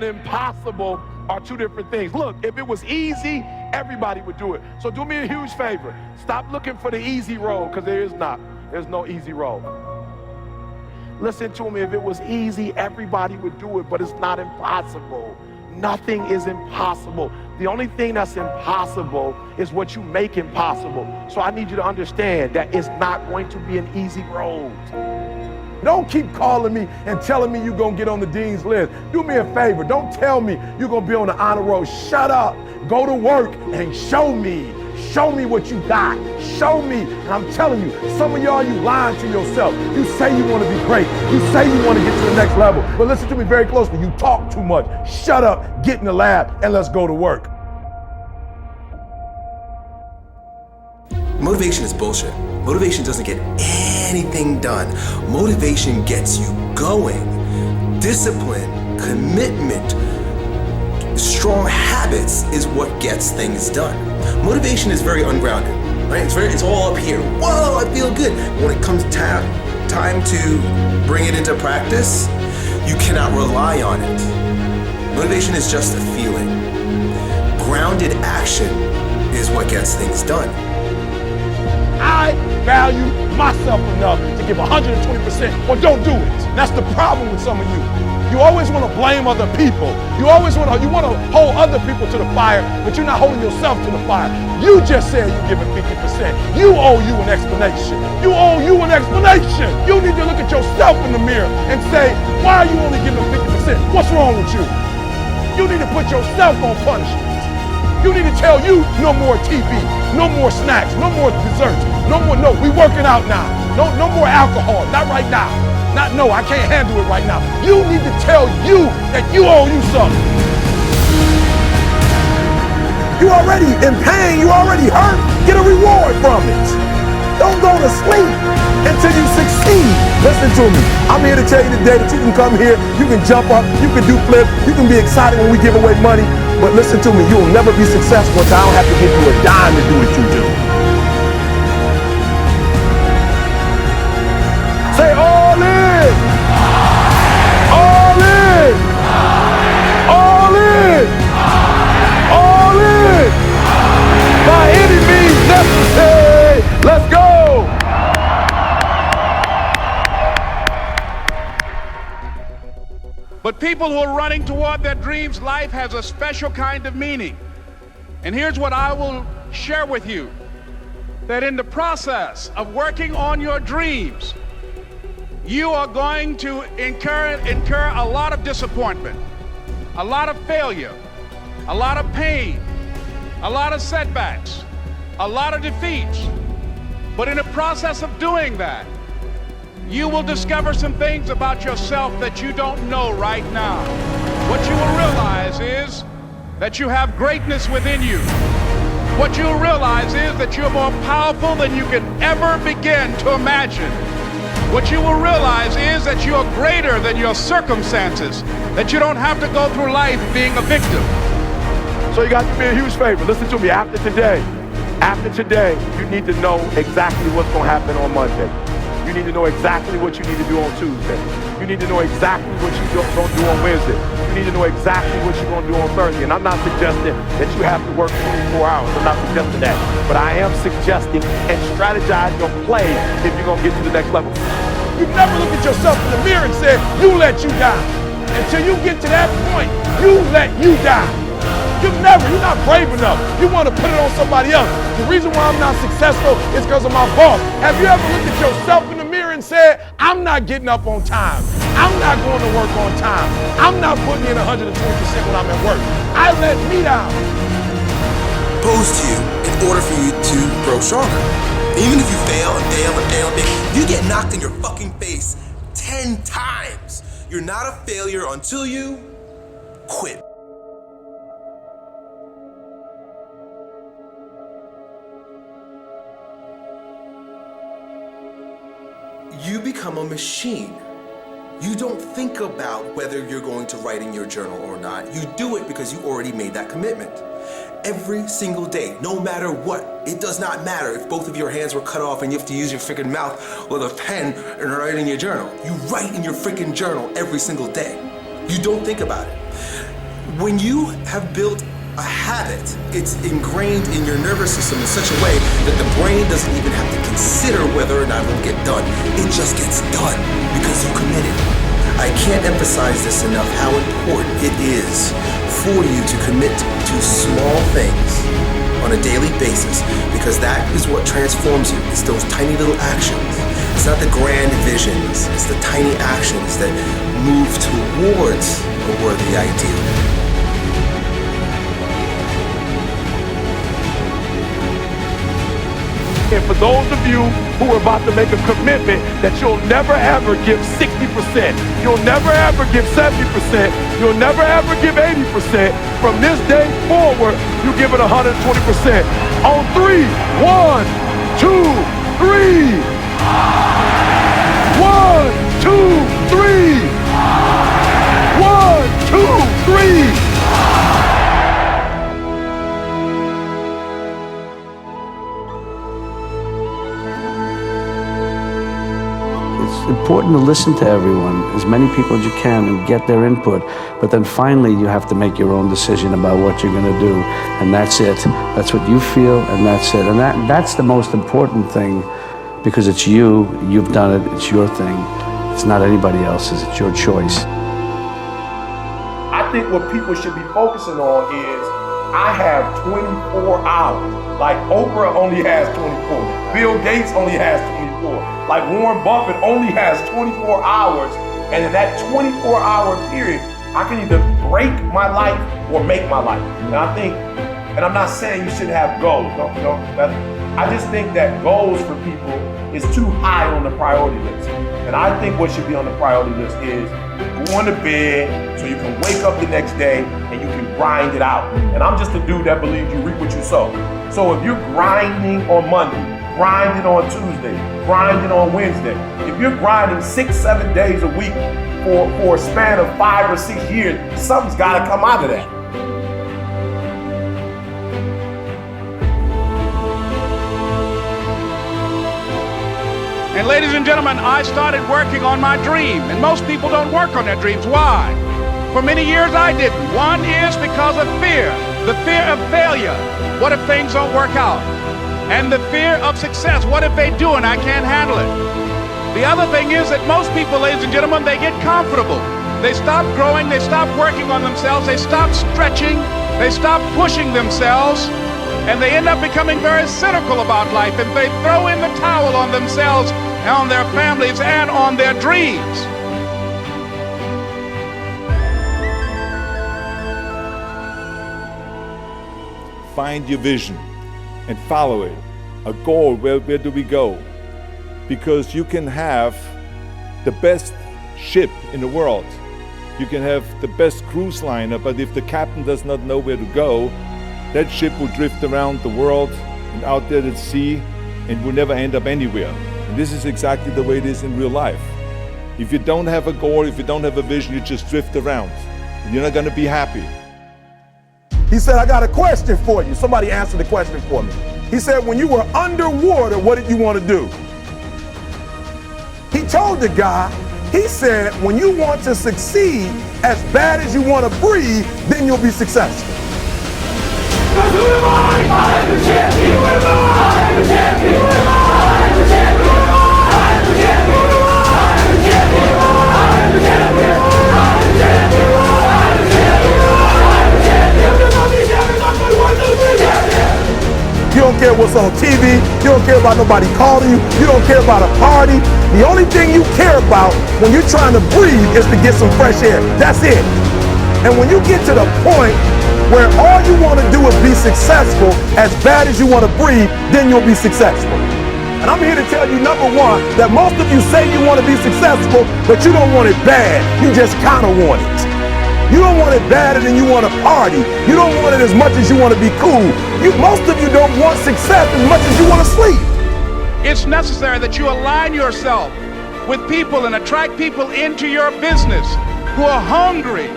and impossible are two different things. Look, if it was easy, everybody would do it. So do me a huge favor. Stop looking for the easy road, because there is not. There's no easy road. Listen to me. If it was easy, everybody would do it, but it's not impossible. Nothing is impossible. The only thing that's impossible is what you make impossible. So I need you to understand that it's not going to be an easy road. Don't keep calling me and telling me you're going to get on the dean's list. Do me a favor. Don't tell me you're going to be on the honor roll. Shut up. Go to work and show me. Show me what you got. Show me. And I'm telling you, some of y'all, you lying to yourself. You say you want to be great. You say you want to get to the next level. But listen to me very closely. You talk too much. Shut up, get in the lab, and let's go to work. Motivation is bullshit. Motivation doesn't get anything done. Motivation gets you going. Discipline, commitment, strong habits is what gets things done. Motivation is very ungrounded, right? It's all up here. Whoa, I feel good. When it comes time to bring it into practice, you cannot rely on it. Motivation is just a feeling. Grounded action is what gets things done. I value myself enough to give 120% or don't do it. That's the problem with some of you. You always want to blame other people. You want to hold other people to the fire, but you're not holding yourself to the fire. You just said you're giving 50%. You owe you an explanation. You owe you an explanation. You need to look at yourself in the mirror and say, why are you only giving 50%? What's wrong with you? You need to put yourself on punishment. You need to tell you no more TV, no more snacks, no more desserts, no, we working out now. No more alcohol, not right now. I can't handle it right now. You need to tell you that you owe you something. You already in pain, you already hurt, get a reward from it. Don't go to sleep until you succeed. Listen to me, I'm here to tell you today that you can come here, you can jump up, you can do flips, you can be excited when we give away money. But listen to me, you will never be successful until I don't have to give you a dime to do what you do. Say all in! All in! All in! All in! By any means necessary! Let's go! But people who are running toward their dreams, life has a special kind of meaning. And here's what I will share with you. That in the process of working on your dreams, you are going to incur a lot of disappointment, a lot of failure, a lot of pain, a lot of setbacks, a lot of defeats. But in the process of doing that, you will discover some things about yourself that you don't know right now. What you will realize is that you have greatness within you. What you'll realize is that you're more powerful than you can ever begin to imagine. What you will realize is that you're greater than your circumstances, that you don't have to go through life being a victim. So you got to do me a huge favor. Listen to me. After today, you need to know exactly what's going to happen on Monday. You need to know exactly what you need to do on Tuesday. You need to know exactly what you're going to do on Wednesday. You need to know exactly what you're going to do on Thursday. And I'm not suggesting that you have to work 24 hours. I'm not suggesting that. But I am suggesting and strategize your play if you're going to get to the next level. You never look at yourself in the mirror and say, you let you die. Until you get to that point, you let you die. You're not brave enough. You want to put it on somebody else. The reason why I'm not successful is because of my boss. Have you ever looked at yourself in the mirror and said, I'm not getting up on time. I'm not going to work on time. I'm not putting in 120% when I'm at work. I let me down. Posed to you in order for you to grow stronger. Even if you fail and fail and fail and fail, you get knocked in your fucking face 10 times. You're not a failure until you quit. You become a machine. You don't think about whether you're going to write in your journal or not. You do it because you already made that commitment. Every single day, no matter what. It does not matter if both of your hands were cut off and you have to use your freaking mouth with a pen and write in your journal. You write in your freaking journal every single day. You don't think about it. When you have built a habit, it's ingrained in your nervous system in such a way that the brain doesn't even have to consider whether or not it'll get done. It just gets done because you committed. I can't emphasize this enough how important it is for you to commit to small things on a daily basis, because that is what transforms you. It's those tiny little actions. It's not the grand visions, it's the tiny actions that move towards a worthy ideal. And for those of you who are about to make a commitment that you'll never ever give 60%, you'll never ever give 70%, you'll never ever give 80%, from this day forward, you give it 120%. On 3, 1, 2, 3. 1, 2, 3. One, two, three. It's important to listen to everyone, as many people as you can, and get their input. But then finally, you have to make your own decision about what you're going to do, and that's it. That's what you feel, and that's it. And that's the most important thing, because it's you. You've done it. It's your thing. It's not anybody else's. It's your choice. I think what people should be focusing on is, I have 24 hours. Like Oprah only has 24. Bill Gates only has 24. Like Warren Buffett only has 24 hours. And in that 24-hour period, I can either break my life or make my life. And I think, and I'm not saying you shouldn't have goals. I just think that goals for people is too high on the priority list. And I think what should be on the priority list is going to bed so you can wake up the next day and you can grind it out. And I'm just a dude that believes you reap what you sow. So if you're grinding on Monday, grinding on Tuesday, grinding on Wednesday, if you're grinding 6-7 days a week for a span of 5 or 6 years, something's got to come out of that. And ladies and gentlemen, I started working on my dream. And most people don't work on their dreams. Why? For many years I didn't. One is because of fear. The fear of failure. What if things don't work out? And the fear of success. What if they do and I can't handle it? The other thing is that most people, ladies and gentlemen, they get comfortable. They stop growing. They stop working on themselves. They stop stretching. They stop pushing themselves. And they end up becoming very cynical about life, and they throw in the towel on themselves, on their families, and on their dreams. Find your vision and follow it. A goal, where do we go? Because you can have the best ship in the world. You can have the best cruise liner, but if the captain does not know where to go, that ship will drift around the world and out there at sea and will never end up anywhere. And this is exactly the way it is in real life. If you don't have a goal, if you don't have a vision, you just drift around. And you're not going to be happy. He said, I got a question for you. Somebody answer the question for me. He said, when you were underwater, what did you want to do? He told the guy, he said, when you want to succeed as bad as you want to breathe, then you'll be successful. Because who am I am the champion. Who am I am the champion. Who am I am the champion. Who am I am the champion. Who am I am the champion. Who am I am the champion. Who am I am the champion. Who am I am the champion. Who am I am the champion. Who am I am the champion. You don't care what's on TV. You don't care about nobody calling you. You don't care about a party. The only thing you care about when you're trying to breathe is to get some fresh air. That's it. And when you get to the point where all you want to do is be successful as bad as you want to breathe, then you'll be successful. And I'm here to tell you, number one, that most of you say you want to be successful, but you don't want it bad. You just kind of want it. You don't want it badder than you want to party. You don't want it as much as you want to be cool. Most of you don't want success as much as you want to sleep. It's necessary that you align yourself with people and attract people into your business who are hungry,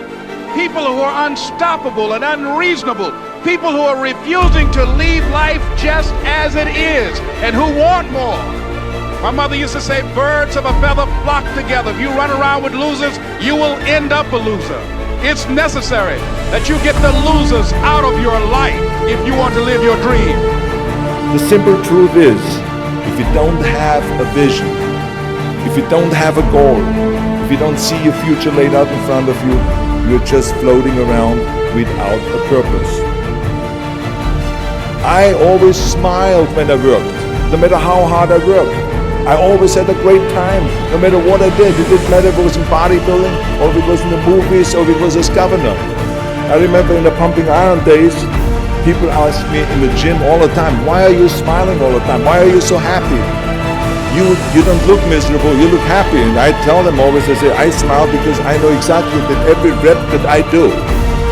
people who are unstoppable and unreasonable, people who are refusing to leave life just as it is and who want more. My mother used to say, birds of a feather flock together. If you run around with losers, you will end up a loser. It's necessary that you get the losers out of your life if you want to live your dream. The simple truth is, if you don't have a vision, if you don't have a goal, if you don't see your future laid out in front of you, you're just floating around without a purpose. I always smiled when I worked, no matter how hard I worked. I always had a great time, no matter what I did. It didn't matter if it was in bodybuilding, or if it was in the movies, or if it was as governor. I remember in the pumping iron days, people ask me in the gym all the time, why are you smiling all the time? Why are you so happy? You don't look miserable, you look happy. And I tell them always, I say, I smile because I know exactly that every rep that I do,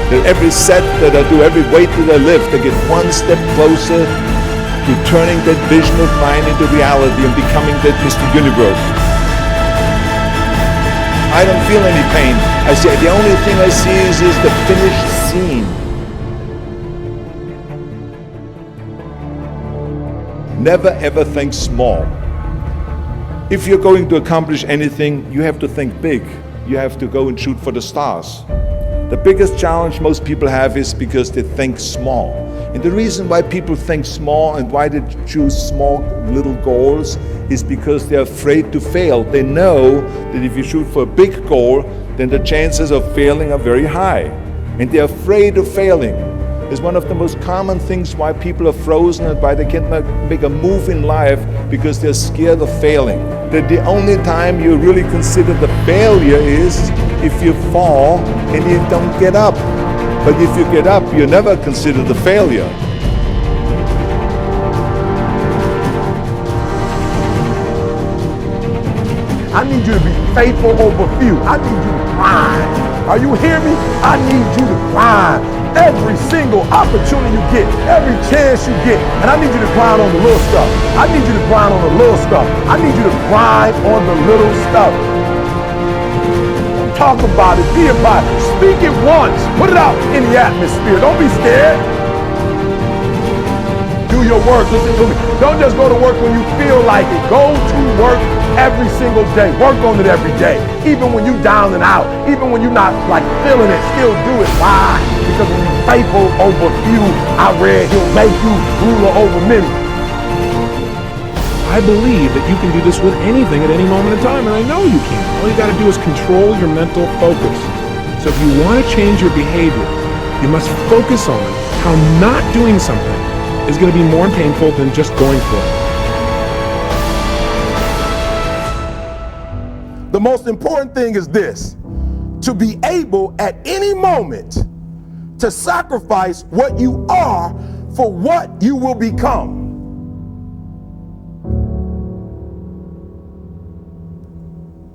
that every set that I do, every weight that I lift, I get one step closer to turning that vision of mine into reality and becoming that Mr. Universe. I don't feel any pain. I say the only thing I see is the finished scene. Never ever think small. If you're going to accomplish anything, you have to think big. You have to go and shoot for the stars. The biggest challenge most people have is because they think small. And the reason why people think small and why they choose small little goals is because they're afraid to fail. They know that if you shoot for a big goal, then the chances of failing are very high. And they're afraid of failing. It's one of the most common things why people are frozen and why they can't make a move in life, because they're scared of failing. That the only time you really consider the failure is if you fall and you don't get up. But if you get up, you never consider the failure. I need you to be faithful over few. I need you to grind. Are you hearing me? I need you to grind. Every single opportunity you get, every chance you get, and I need you to grind on the little stuff. I need you to grind on the little stuff. I need you to grind on the little stuff. Talk about it, be about it, speak it once, put it out in the atmosphere. Don't be scared. Do your work, listen to me. Don't just go to work when you feel like it. Go to work every single day. Work on it every day. Even when you're down and out, even when you're not like feeling it, still do it. Why? Because when you're faithful over few, I read he'll make you ruler over many. I believe that you can do this with anything at any moment in time, and I know you can. All you got to do is control your mental focus. So if you want to change your behavior, you must focus on how not doing something is going to be more painful than just going for it. The most important thing is this: to be able at any moment to sacrifice what you are for what you will become.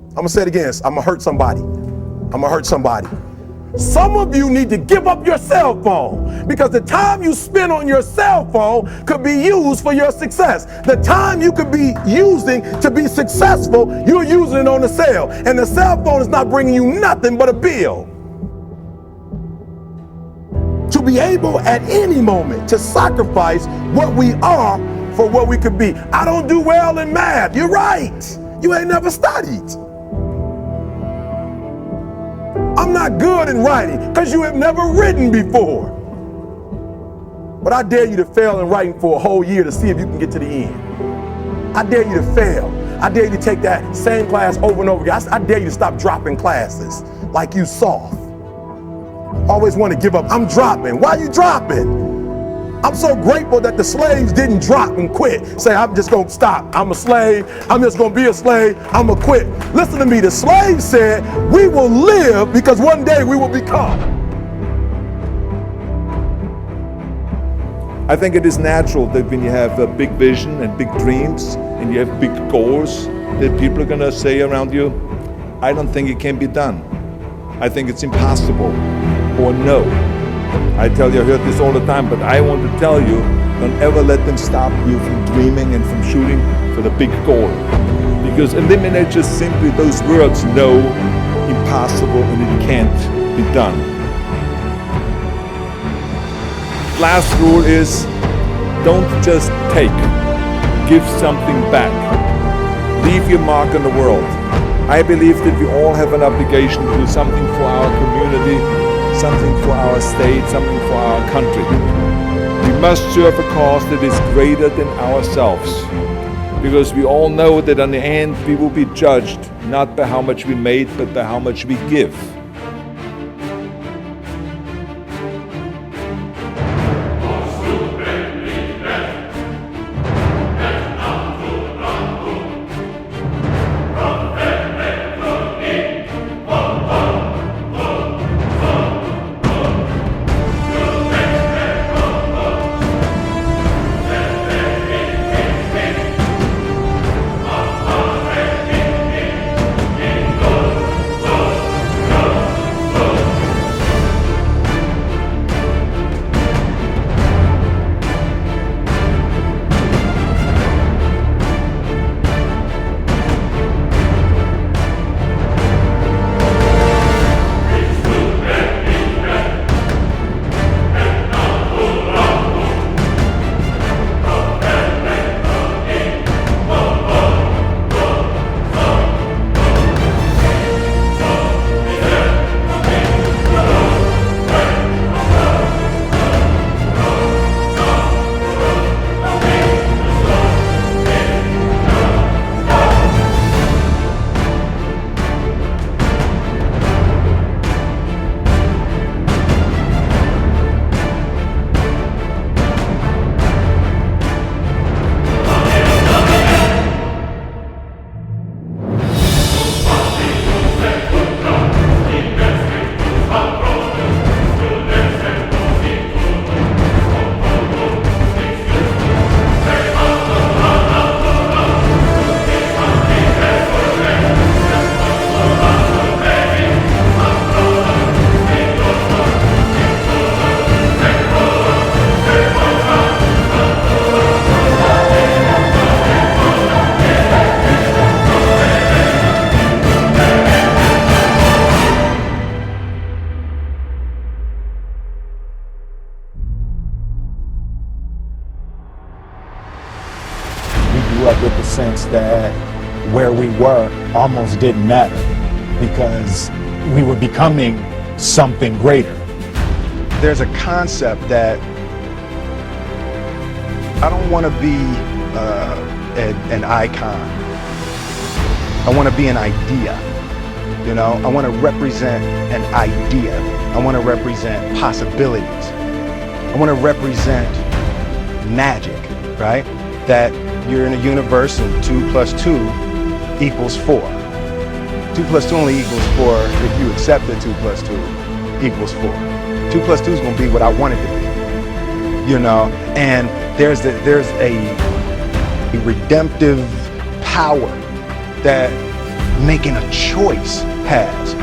I'm gonna say it again. I'm gonna hurt somebody. I'm gonna hurt somebody. Some of you need to give up your cell phone, because the time you spend on your cell phone could be used for your success. The time you could be using to be successful, you're using it on the cell. And the cell phone is not bringing you nothing but a bill. To be able at any moment to sacrifice what we are for what we could be. I don't do well in math. You're right. You ain't never studied. I'm not good in writing because you have never written before. But I dare you to fail in writing for a whole year to see if you can get to the end. I dare you to fail. I dare you to take that same class over and over again. I dare you to stop dropping classes like you soft. Always want to give up. I'm dropping. Why are you dropping? I'm so grateful that the slaves didn't drop and quit. Say, I'm just going to stop. I'm a slave. I'm just going to be a slave. I'm going to quit. Listen to me. The slaves said, we will live because one day we will become. I think it is natural that when you have a big vision and big dreams and you have big goals, that people are going to say around you, I don't think it can be done. I think it's impossible, or no. I tell you, I heard this all the time, but I want to tell you, don't ever let them stop you from dreaming and from shooting for the big goal. Because eliminate just simply those words, no, impossible, and it can't be done. Last rule is, don't just take, give something back. Leave your mark on the world. I believe that we all have an obligation to do something for our community, something for our state, something for our country. We must serve a cause that is greater than ourselves, because we all know that in the end we will be judged not by how much we made, but by how much we give. With the sense that where we were almost didn't matter because we were becoming something greater. There's a concept that I don't want to be an icon. I want to be an idea. You know, I want to represent an idea. I want to represent possibilities. I want to represent magic, right? That you're in a universe and 2 plus 2 equals 4. 2 plus 2 only equals 4 if you accept that 2 plus 2 equals 4. 2 plus 2 is going to be what I want it to be, you know? And there's a redemptive power that making a choice has,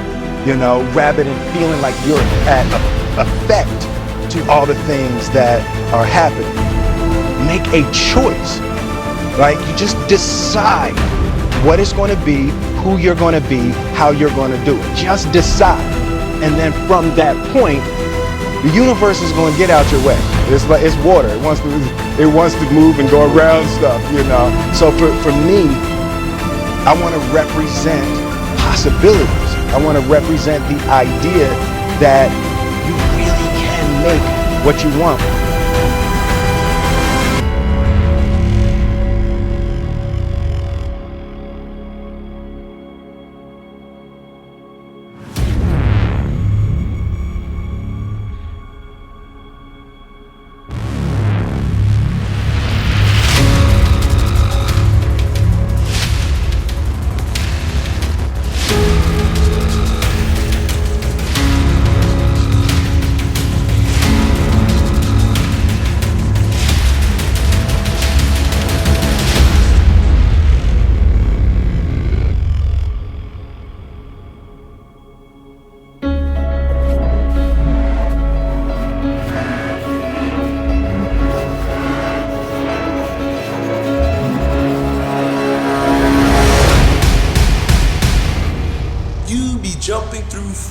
you know, rather than feeling like you're at effect to all the things that are happening. Make a choice. Right? You just decide what it's going to be, who you're going to be, how you're going to do it. Just decide. And then from that point, the universe is going to get out your way. It's like it's water. It wants to move and go around stuff, you know. So for me, I want to represent possibilities. I want to represent the idea that you really can make what you want.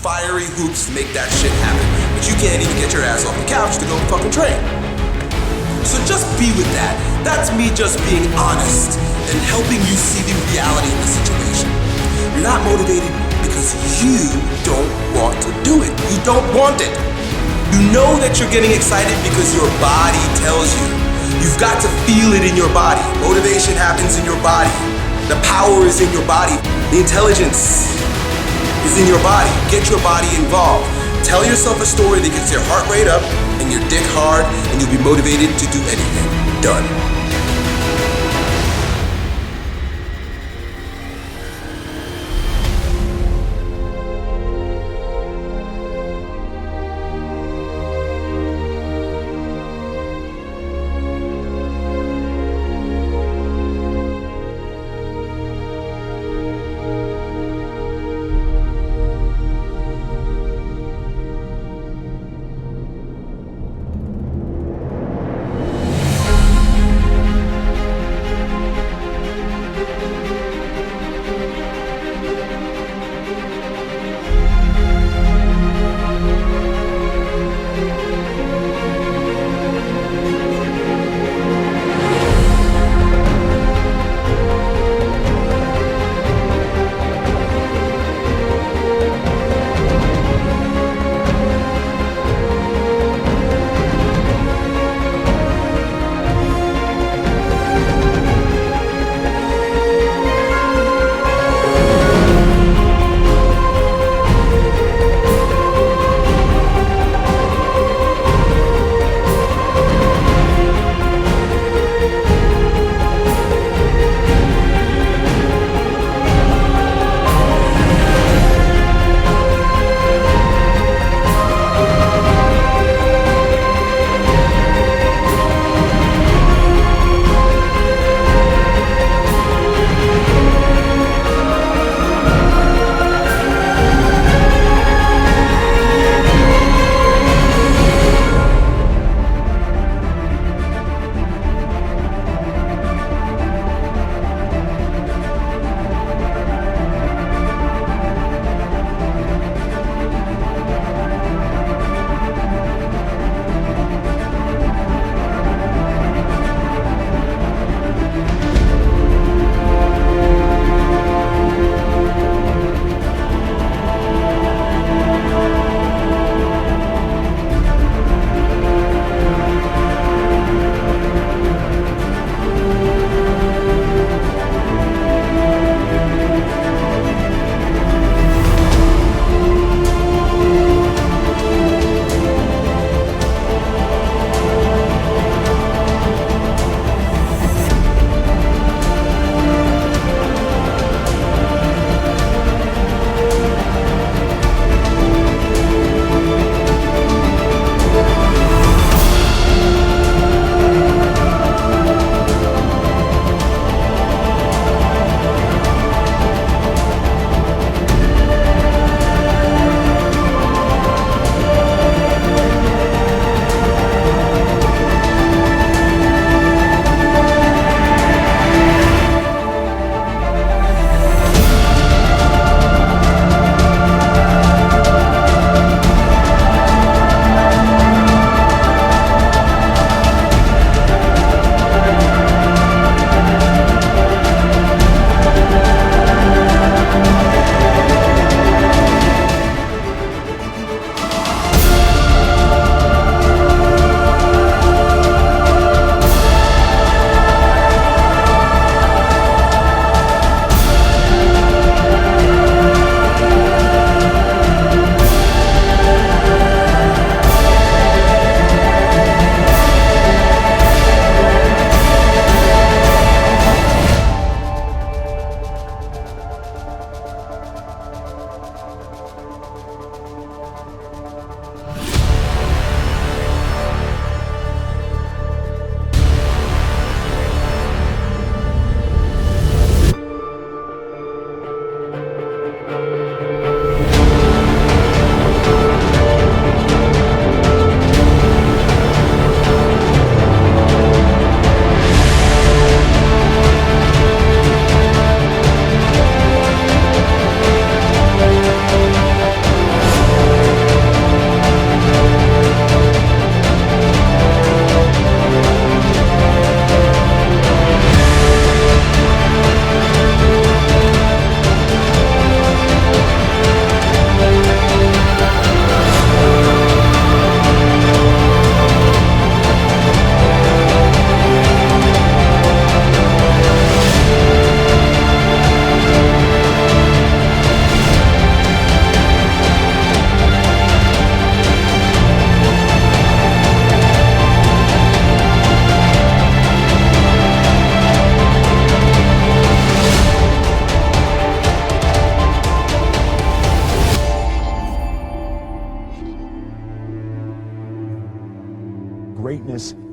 Fiery hoops to make that shit happen, but you can't even get your ass off the couch to go fucking train. So just be with that. That's me just being honest and helping you see the reality of the situation. You're not motivated because you don't want to do it. You don't want it. You know that you're getting excited because your body tells you. You've got to feel it in your body. Motivation happens in your body. The power is in your body. The intelligence is in your body. Get your body involved. Tell yourself a story that gets your heart rate up and your dick hard, and you'll be motivated to do anything. Done.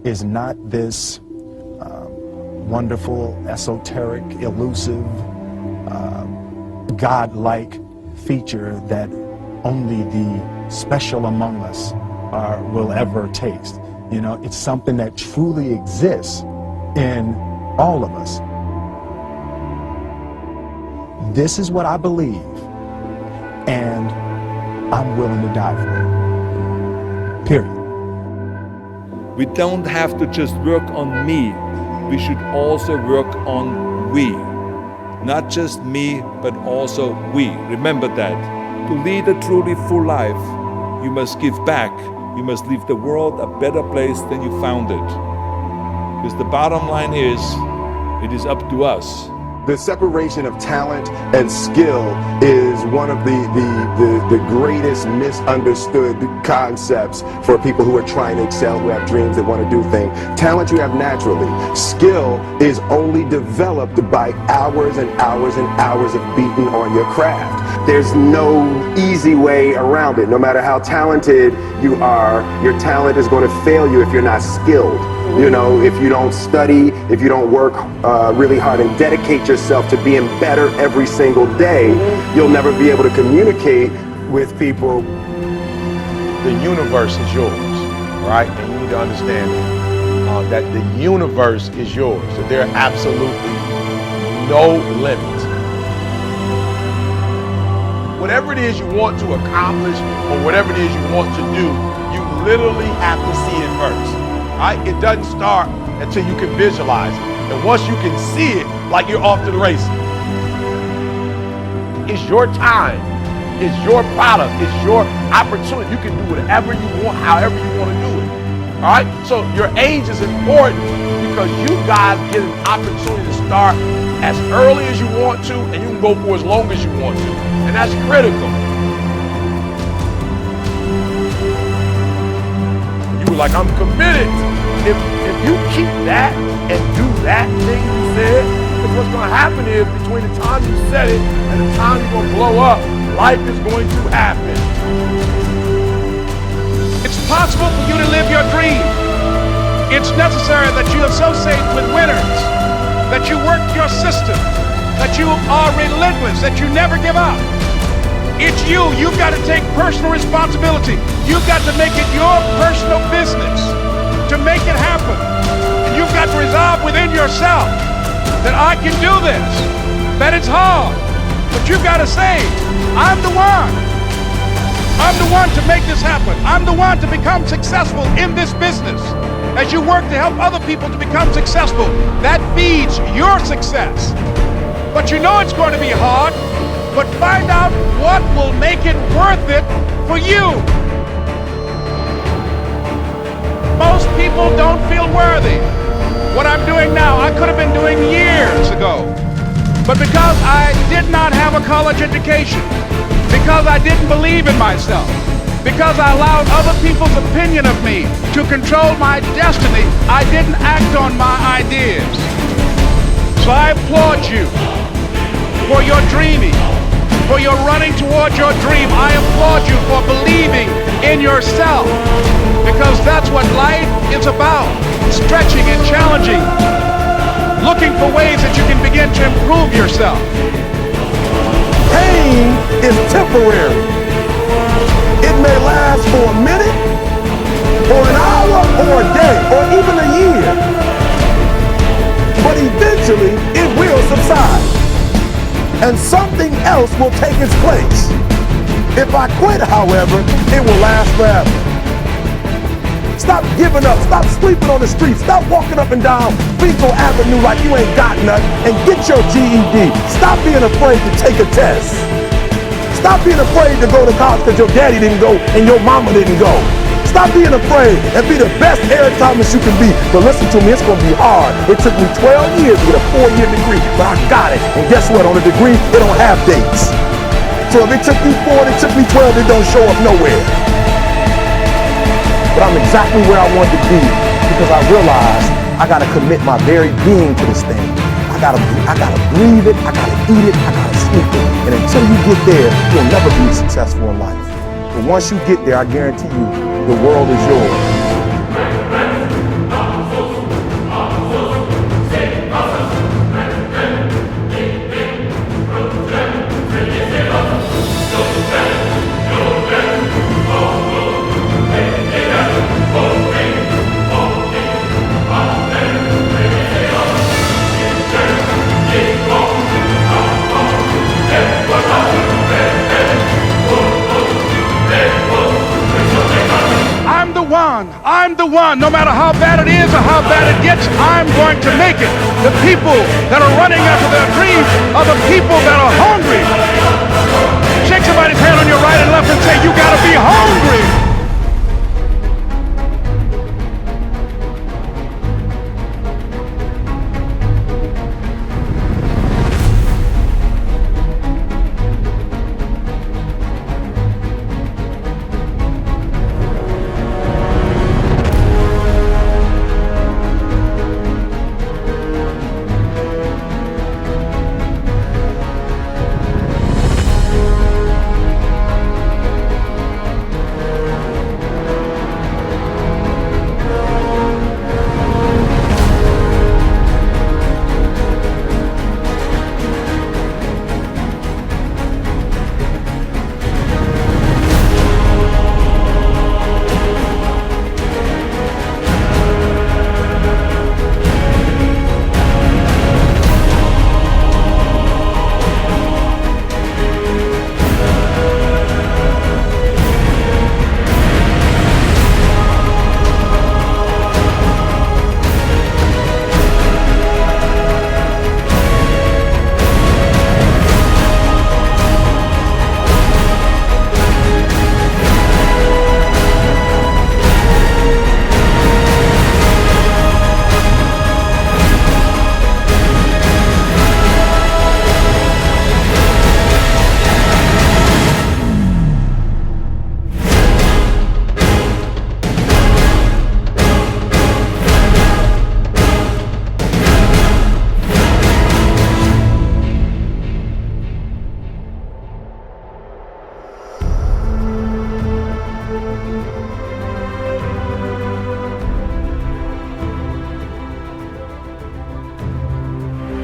is not this wonderful, esoteric, elusive, God-like feature that only the special among us will ever taste. You know, it's something that truly exists in all of us. This is what I believe, and I'm willing to die for it. Period. We don't have to just work on me. We should also work on we. Not just me, but also we. Remember that. To lead a truly full life, you must give back. You must leave the world a better place than you found it. Because the bottom line is, it is up to us. The separation of talent and skill is one of the greatest misunderstood concepts for people who are trying to excel, who have dreams, that want to do things. Talent you have naturally. Skill is only developed by hours and hours and hours of beating on your craft. There's no easy way around it. No matter how talented you are, your talent is going to fail you if you're not skilled. You know, if you don't study, if you don't work really hard and dedicate yourself to being better every single day, you'll never be able to communicate with people. The universe is yours, right? And you need to understand that the universe is yours. That there are absolutely no limits. Whatever it is you want to accomplish or whatever it is you want to do, you literally have to see it first. Right? It doesn't start until you can visualize it. And once you can see it, like you're off to the races. It's your time. It's your product. It's your opportunity. You can do whatever you want, however you want to do it. All right? So your age is important because you guys get an opportunity to start as early as you want to, and you can go for as long as you want to. And that's critical. You were like, I'm committed. If you keep that and do that thing you said, because what's going to happen is between the time you said it and the time you're going to blow up, life is going to happen. It's possible for you to live your dream. It's necessary that you associate with winners, that you work your system, that you are relentless, that you never give up. It's you. You've got to take personal responsibility. You've got to make it your personal business to make it happen. And you've got to resolve within yourself that I can do this, that it's hard, but you've got to say, I'm the one. I'm the one to make this happen. I'm the one to become successful in this business. As you work to help other people to become successful, that feeds your success. But you know it's going to be hard, but find out what will make it worth it for you. Most people don't feel worthy. What I'm doing now, I could have been doing years ago. But because I did not have a college education, because I didn't believe in myself, because I allowed other people's opinion of me to control my destiny, I didn't act on my ideas. So I applaud you for your dreaming, for your running towards your dream. I applaud you for believing in yourself, because that's what life is about, stretching and challenging, looking for ways that you can begin to improve yourself. Pain is temporary. It may last for a minute, or an hour, or a day, or even a year. But eventually, it will subside. And something else will take its place. If I quit, however, it will last forever. Stop giving up. Stop sleeping on the street. Stop walking up and down Fecal Avenue like you ain't got nothing, and get your GED. Stop being afraid to take a test. Stop being afraid to go to college because your daddy didn't go and your mama didn't go. Stop being afraid and be the best Eric Thomas you can be. But listen to me, it's going to be hard. It took me 12 years to get a 4-year degree, but I got it. And guess what? On a degree, it don't have dates. So if it took me 4 and it took me 12, it don't show up nowhere. But I'm exactly where I want to be because I realized I got to commit my very being to this thing. I gotta breathe it, I gotta eat it, I gotta sleep it. And until you get there, you'll never be successful in life. But once you get there, I guarantee you, the world is yours. the one, no matter how bad it is or how bad it gets, I'm going to make it. The people that are running after their dreams are the people that are hungry. Shake somebody's hand on your right and left and say, you gotta be hungry.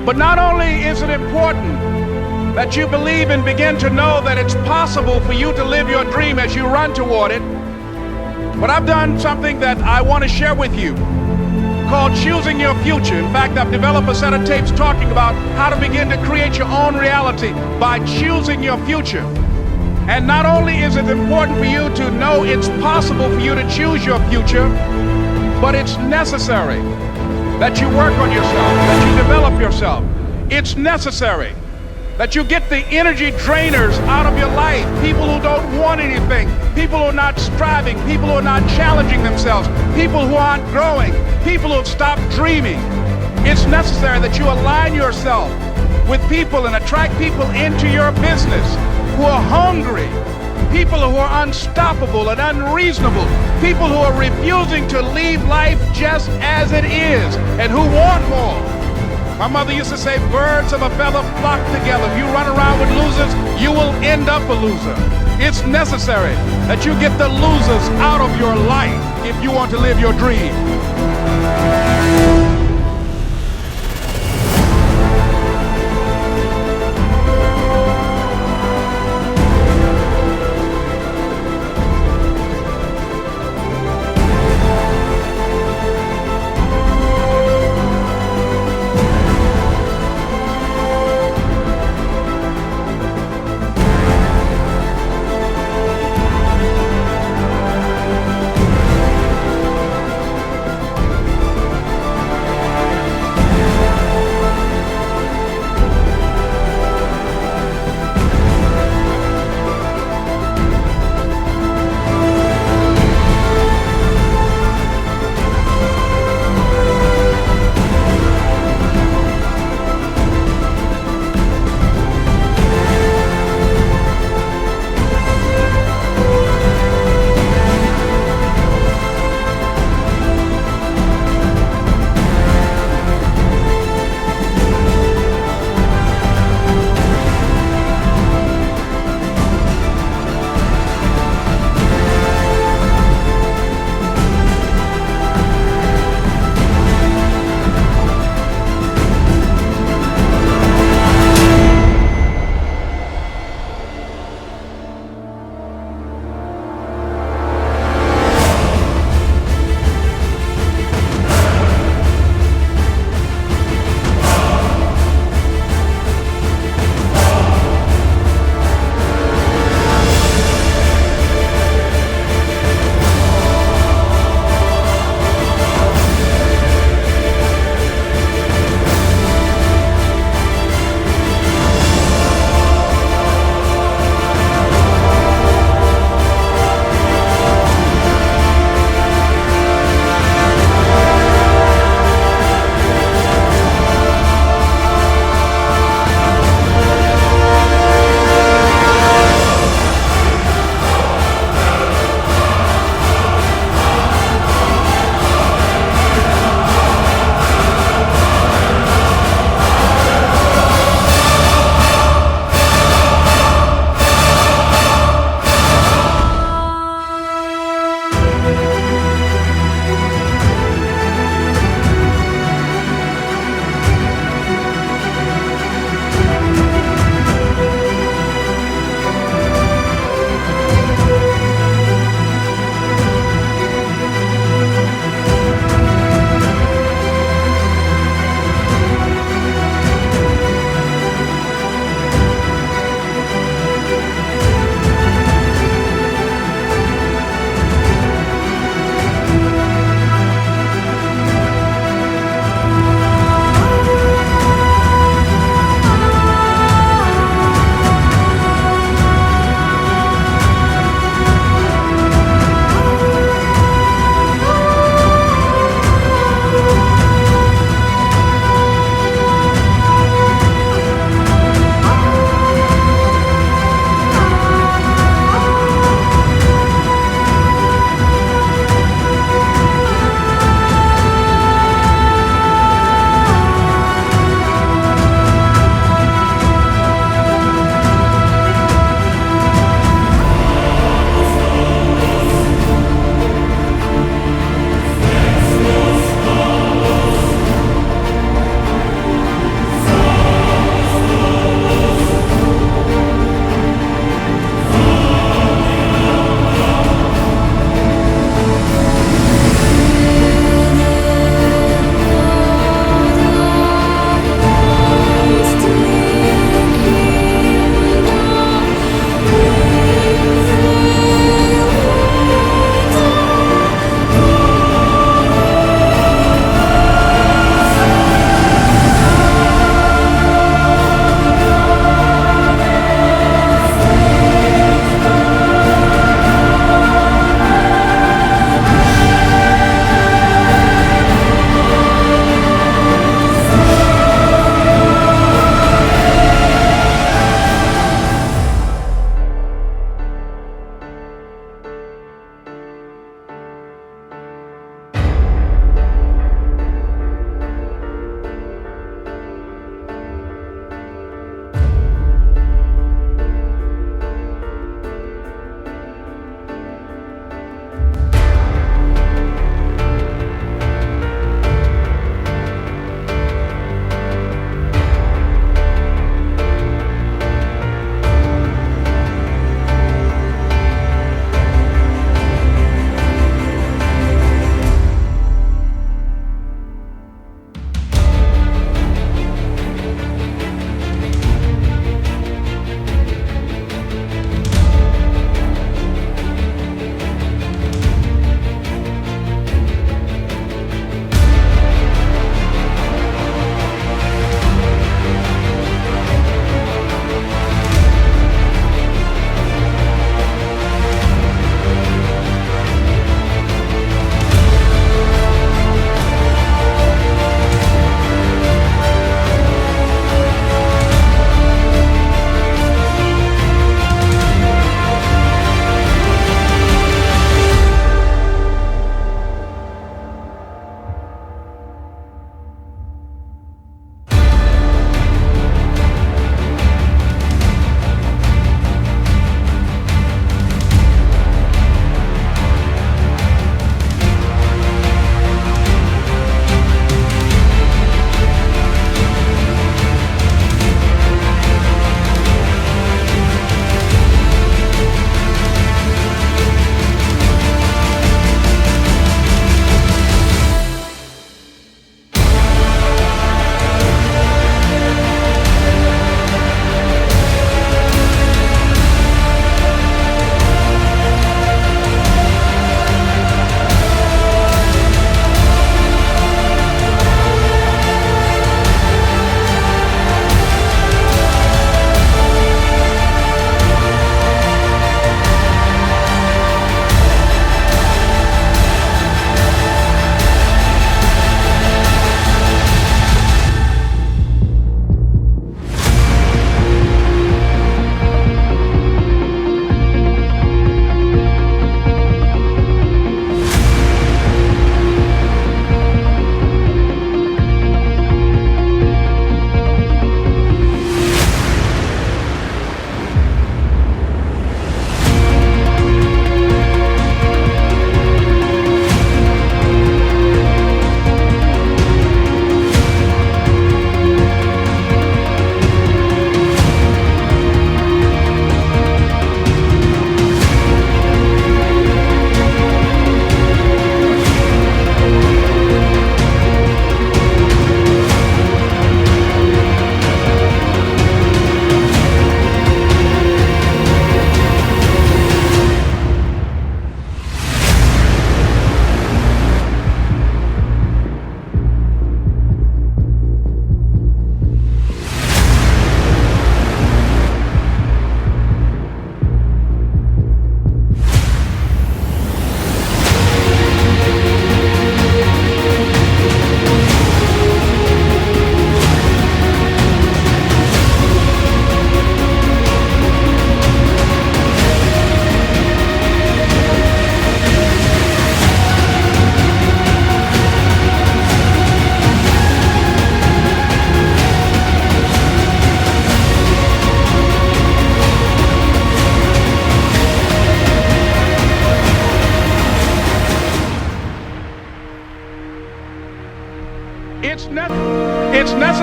But not only is it important that you believe and begin to know that it's possible for you to live your dream as you run toward it, but I've done something that I want to share with you called Choosing Your Future. In fact, I've developed a set of tapes talking about how to begin to create your own reality by choosing your future. And not only is it important for you to know it's possible for you to choose your future, but it's necessary that you work on yourself, that you develop yourself. It's necessary that you get the energy drainers out of your life, people who don't want anything, people who are not striving, people who are not challenging themselves, people who aren't growing, people who have stopped dreaming. It's necessary that you align yourself with people and attract people into your business who are hungry, people who are unstoppable and unreasonable, people who are refusing to leave life just as it is and who want more. My mother used to say, birds of a feather flock together. If you run around with losers, you will end up a loser. It's necessary that you get the losers out of your life if you want to live your dream.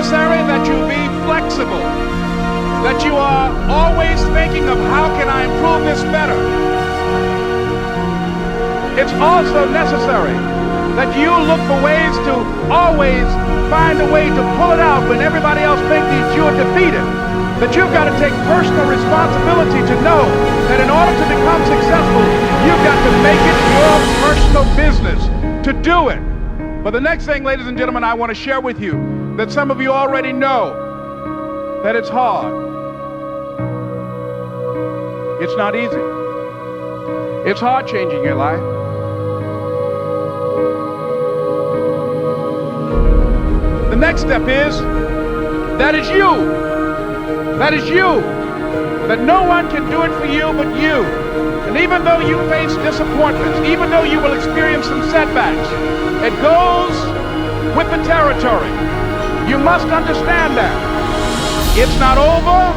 necessary that you be flexible, that you are always thinking of how can I improve this better. It's also necessary that you look for ways to always find a way to pull it out when everybody else thinks that you're defeated. That you've got to take personal responsibility to know that in order to become successful, you've got to make it your personal business to do it. But the next thing, ladies and gentlemen, I want to share with you that some of you already know that it's hard. It's not easy. It's hard changing your life. The next step is, that is you. That is you. That no one can do it for you but you. And even though you face disappointments, even though you will experience some setbacks, it goes with the territory. You must understand that. It's not over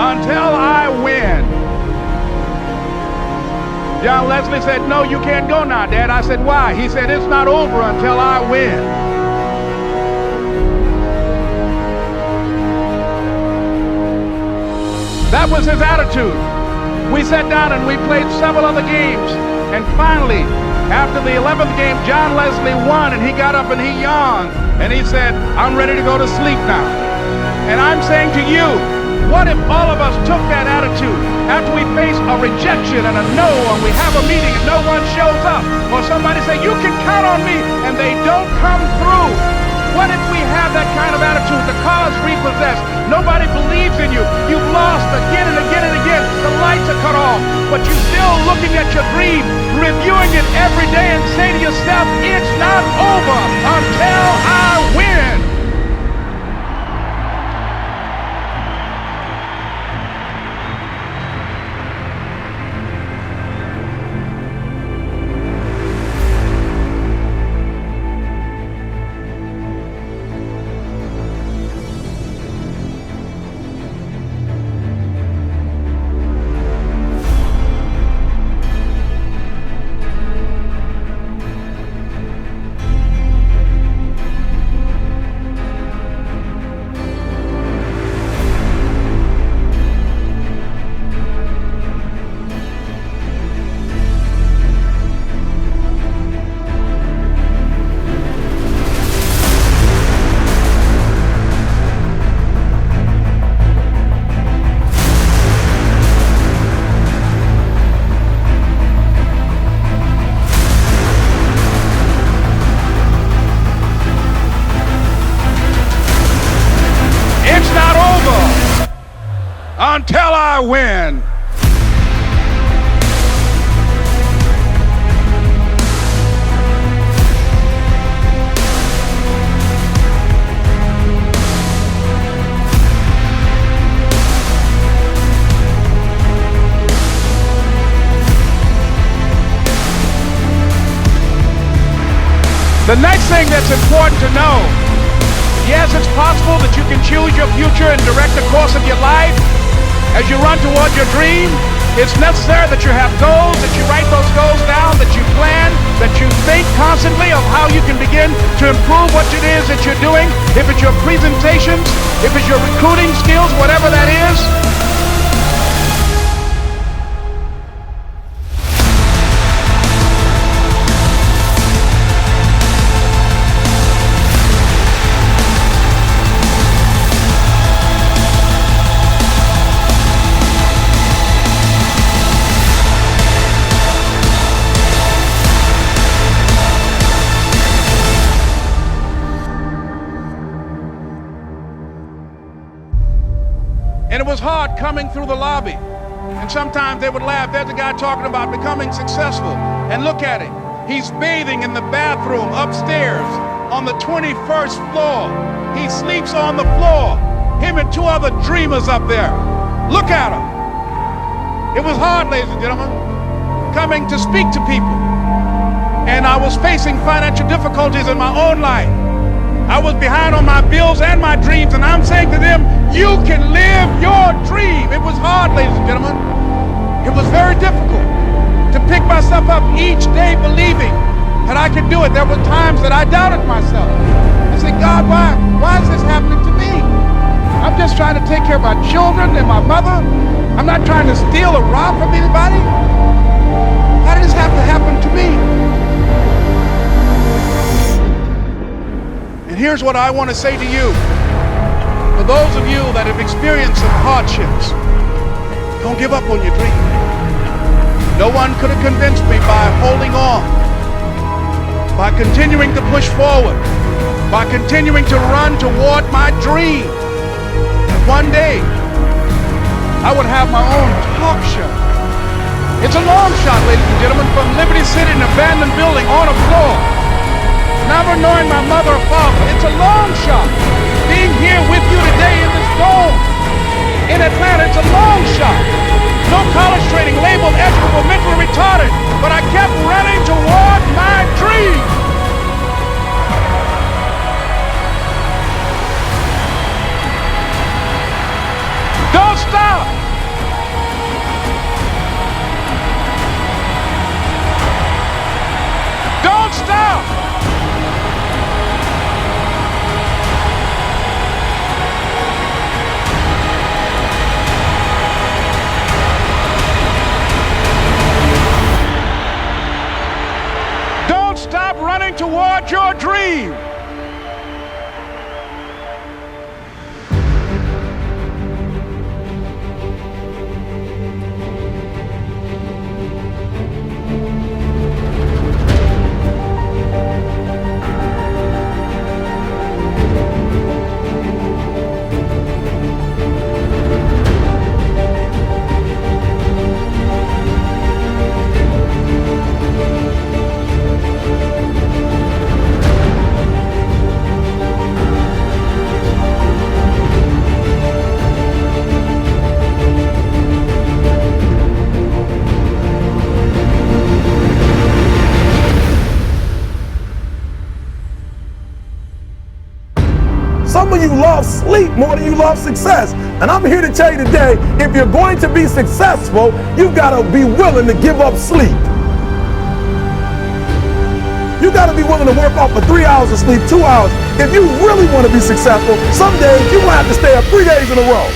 until I win. John Leslie said, no, you can't go now, Dad. I said, why? He said, it's not over until I win. That was his attitude. We sat down and we played several other games. And finally, after the 11th game, John Leslie won, and he got up and he yawned. And he said, I'm ready to go to sleep now. And I'm saying to you, what if all of us took that attitude after we face a rejection and a no, or we have a meeting and no one shows up, or somebody say, you can count on me, and they don't come through? What if we have that kind of attitude? The car's repossessed. Nobody believes in you. You've lost again and again and again. The lights are cut off. But you're still looking at your dream, reviewing it every day, and say to yourself, it's not over until I win. Until I win. The next thing that's important to know, yes, it's possible that you can choose your future and direct the course of your life as you run toward your dream. It's necessary that you have goals, that you write those goals down, that you plan, that you think constantly of how you can begin to improve what it is that you're doing. If it's your presentations, if it's your recruiting skills, whatever that is. And it was hard coming through the lobby. And sometimes they would laugh. There's a guy talking about becoming successful. And look at him. He's bathing in the bathroom upstairs on the 21st floor. He sleeps on the floor. Him and two other dreamers up there. Look at him. It was hard, ladies and gentlemen, coming to speak to people. And I was facing financial difficulties in my own life. I was behind on my bills and my dreams, and I'm saying to them, you can live your dream. It was hard, ladies and gentlemen. It was very difficult to pick myself up each day believing that I could do it. There were times that I doubted myself. I said, God, why is this happening to me? I'm just trying to take care of my children and my mother. I'm not trying to steal or rob from anybody. Why did this have to happen to me? And here's what I want to say to you. For those of you that have experienced some hardships, don't give up on your dream. No one could have convinced me by holding on, by continuing to push forward, by continuing to run toward my dream. And one day, I would have my own talk show. It's a long shot, ladies and gentlemen, from Liberty City, an abandoned building on a floor. Never knowing my mother or father. It's a long shot. Being here with you today in this dome in Atlanta, it's a long shot. No college training, labeled extra or mentally retarded, but I kept running toward my dream. Don't stop. Don't stop. Stop running toward your dream. Some of you love sleep more than you love success. And I'm here to tell you today, if you're going to be successful, you've got to be willing to give up sleep. You got to be willing to work off for 3 hours of sleep, 2 hours. If you really want to be successful, some days you will have to stay up 3 days in a row.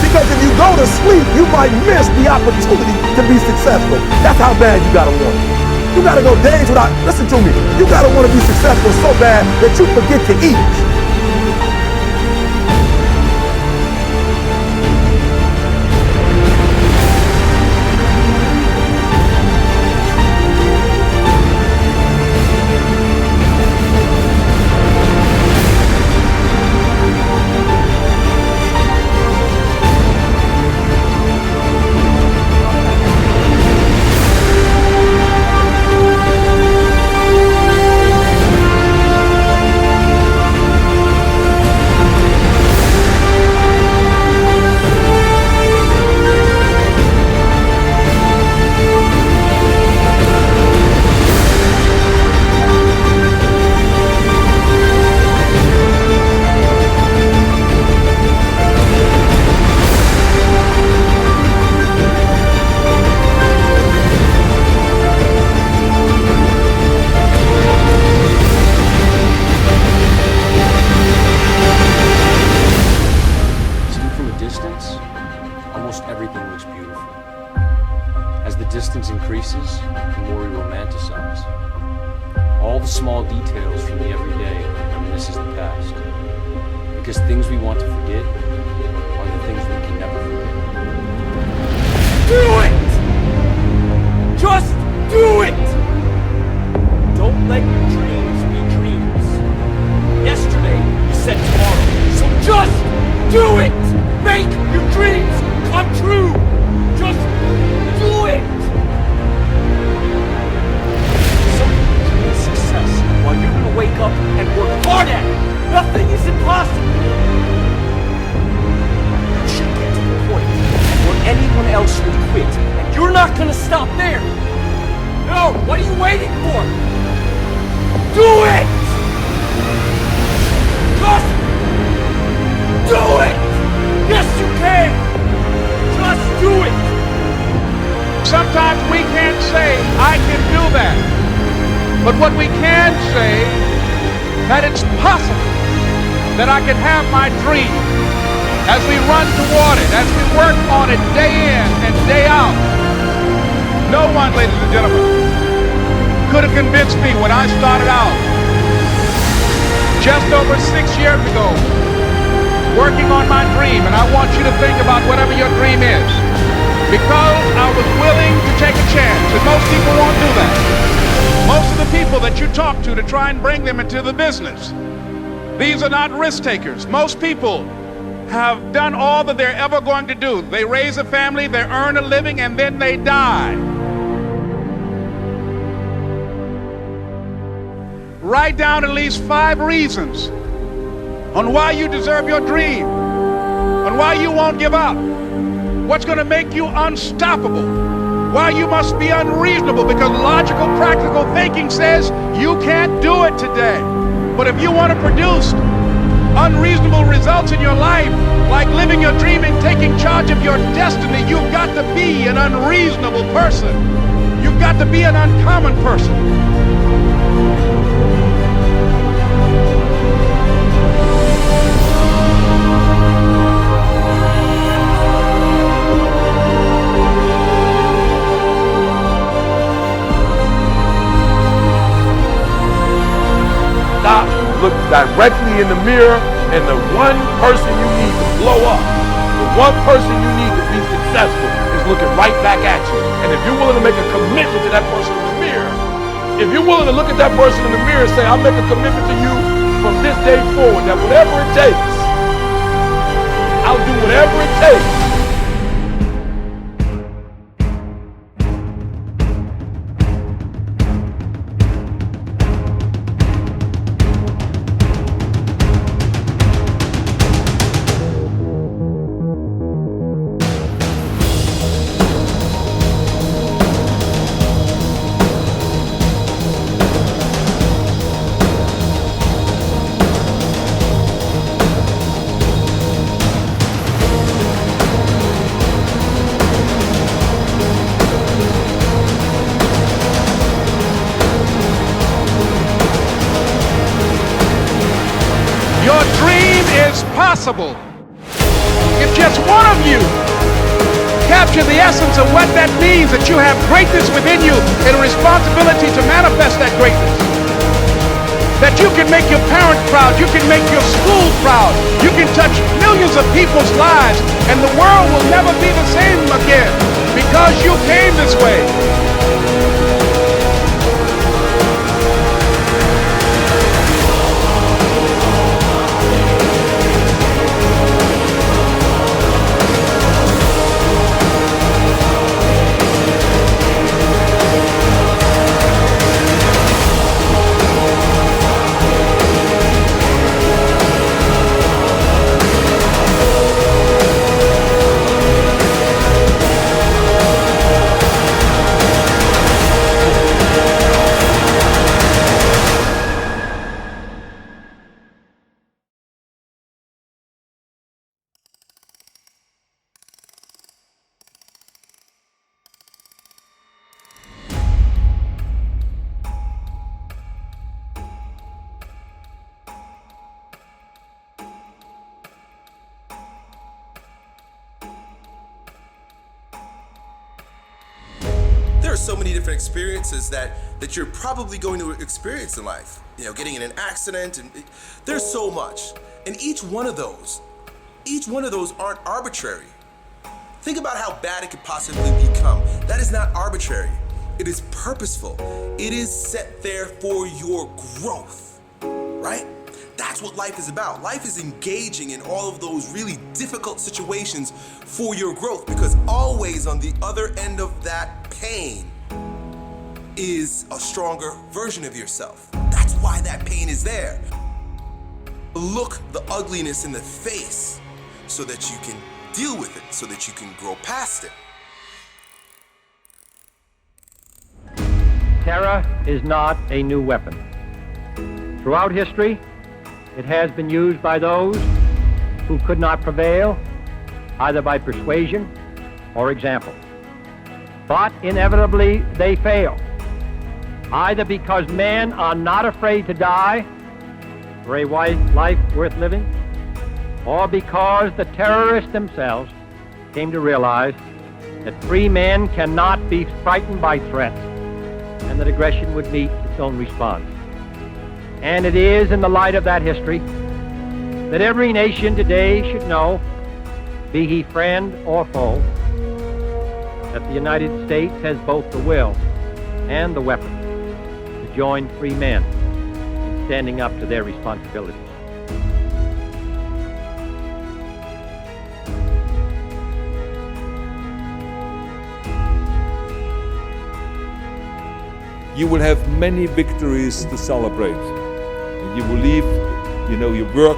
Because if you go to sleep, you might miss the opportunity to be successful. That's how bad you got to want it. You got to go days without, listen to me, you got to want to be successful so bad that you forget to eat. possible that I can have my dream as we run toward it, as we work on it day in and day out. No one, ladies and gentlemen, could have convinced me when I started out just over 6 years ago working on my dream. And I want you to think about whatever your dream is, because I was willing to take a chance, and most people won't do that. Most of the people that you talk to try and bring them into the business, these are not risk takers. Most people have done all that they're ever going to do. They raise a family, they earn a living, and then they die. Write down at least 5 reasons on why you deserve your dream, on why you won't give up, what's going to make you unstoppable, why you must be unreasonable, because logical, practical thinking says you can't do it today. But if you want to produce unreasonable results in your life, like living your dream and taking charge of your destiny, you've got to be an unreasonable person. You've got to be an uncommon person. Stop, look directly in the mirror, and the one person you need to blow up, the one person you need to be successful is looking right back at you. And if you're willing to make a commitment to that person in the mirror, if you're willing to look at that person in the mirror and say, I'll make a commitment to you from this day forward, that whatever it takes, I'll do whatever it takes. If just one of you capture the essence of what that means, that you have greatness within you and a responsibility to manifest that greatness, that you can make your parents proud, you can make your school proud, you can touch millions of people's lives, and the world will never be the same again because you came this way. So many different experiences that you're probably going to experience in life. You know, getting in an accident, and there's so much. And each one of those aren't arbitrary. Think about how bad it could possibly become. That is not arbitrary. It is purposeful. It is set there for your growth, right? That's what life is about. Life is engaging in all of those really difficult situations for your growth, because always on the other end of that pain is a stronger version of yourself. That's why that pain is there. Look the ugliness in the face so that you can deal with it, so that you can grow past it. Terror is not a new weapon. Throughout history, it has been used by those who could not prevail, either by persuasion or example. But inevitably, they fail, either because men are not afraid to die, for a life worth living, or because the terrorists themselves came to realize that free men cannot be frightened by threats and that aggression would meet its own response. And it is in the light of that history that every nation today should know, be he friend or foe, that the United States has both the will and the weapon to join free men in standing up to their responsibilities. You will have many victories to celebrate. And you will leave, your work,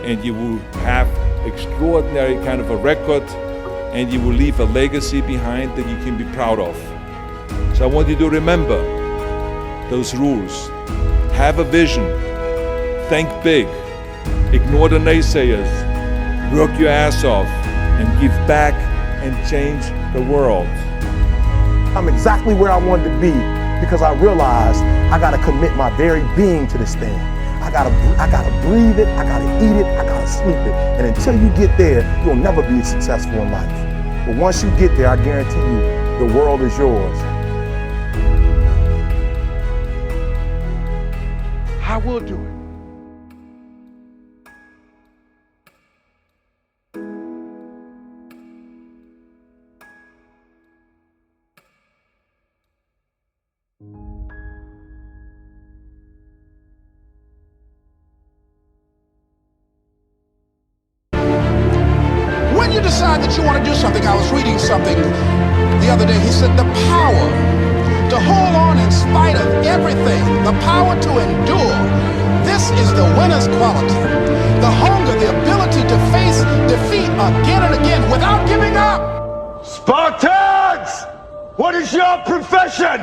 and you will have extraordinary kind of a record, and you will leave a legacy behind that you can be proud of. So I want you to remember those rules. Have a vision. Think big. Ignore the naysayers. Work your ass off and give back and change the world. I'm exactly where I wanted to be because I realized I gotta commit my very being to this thing. I gotta breathe it, I gotta eat it, I gotta sleep it. And until you get there, you'll never be successful in life. But once you get there, I guarantee you, the world is yours. I will do it. When you decide that you want to do something, I was reading something the other day. He said the power to hold on in spite of everything, the power to endure, this is the winner's quality. The hunger, the ability to face defeat again and again without giving up. Spartans! What is your profession?